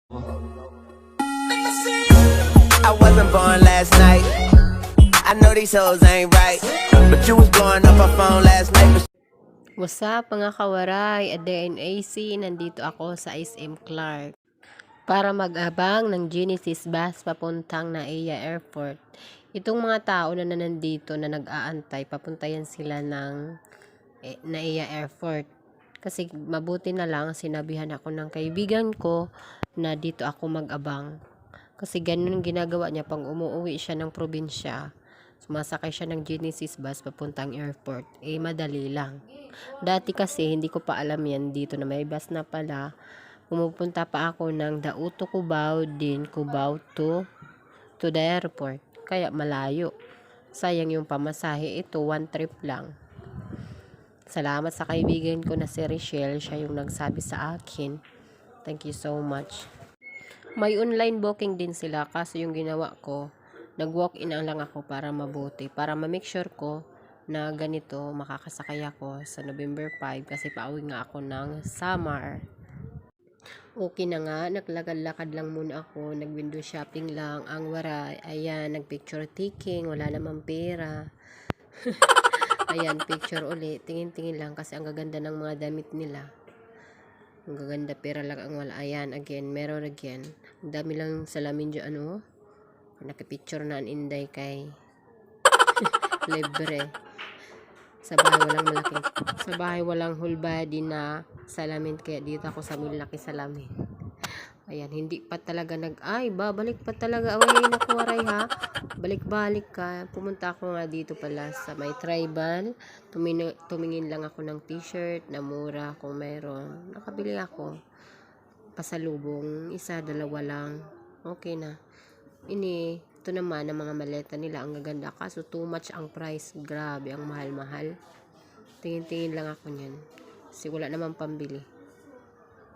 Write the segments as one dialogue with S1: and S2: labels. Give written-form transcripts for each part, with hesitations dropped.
S1: I wasn't born last night. I know these hoes ain't right, but you was blowing up our phone last night.
S2: What's up mga kawaray? A day in AC, nandito ako sa SM Clark para mag-abang ng Genesis bus papuntang NAIA Airport. Itong mga tao na nandito na nag-aantay, papuntayan sila ng NAIA Airport. Kasi mabuti na lang sinabihan ako ng kaibigan ko na dito ako mag-abang. Kasi ganun ginagawa niya pag umuwi siya ng probinsya. Sumasakay siya ng Genesis bus papuntang airport. Madali lang. Dati kasi hindi ko pa alam yan dito na may bus na pala. Pumupunta pa ako ng Dauto Cubao din Cubao to the airport. Kaya malayo. Sayang yung pamasahe. Ito, one trip lang. Salamat sa kaibigan ko na si Richelle. Siya yung nagsabi sa akin. Thank you so much. May online booking din sila. Kaso yung ginawa ko, nag-walk-in lang ako para mabuti. Para ma-make sure ko na ganito makakasakay ako sa November 5 kasi pauwi nga ako ng Samar. Okay na nga, naglakad-lakad lang muna ako, nag-window shopping lang, ang waray, ayan, nag-picture taking, wala namang pera. Ayan, picture ulit, tingin-tingin lang kasi ang gaganda ng mga damit nila. Ang gaganda, pera lang ang wala. Ayan, again, meron again. Ang dami lang salamin dyan, ano? Nakipicture na ang inday kay libre. Sa bahay walang whole body na salamin, kaya dito ako sa malaki salamin. Ayan, hindi pa talaga babalik pa talaga. Away, nakuwaray ha. Balik-balik ka. Pumunta ako nga dito pala sa may tribal. Tumingin lang ako ng t-shirt na mura kung meron. Nakabili ako. Pasalubong. Isa, dalawa lang. Okay na. Ito naman ang mga maleta nila. Ang gaganda. Kaso too much ang price. Grabe, ang mahal-mahal. Tingin-tingin lang ako niyan. Kasi wala naman pambili.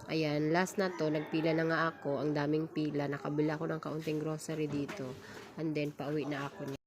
S2: Ayan, last na to, nagpila na nga ako, ang daming pila, nakabila ako ng kaunting grocery dito, and then pauwi na ako niya.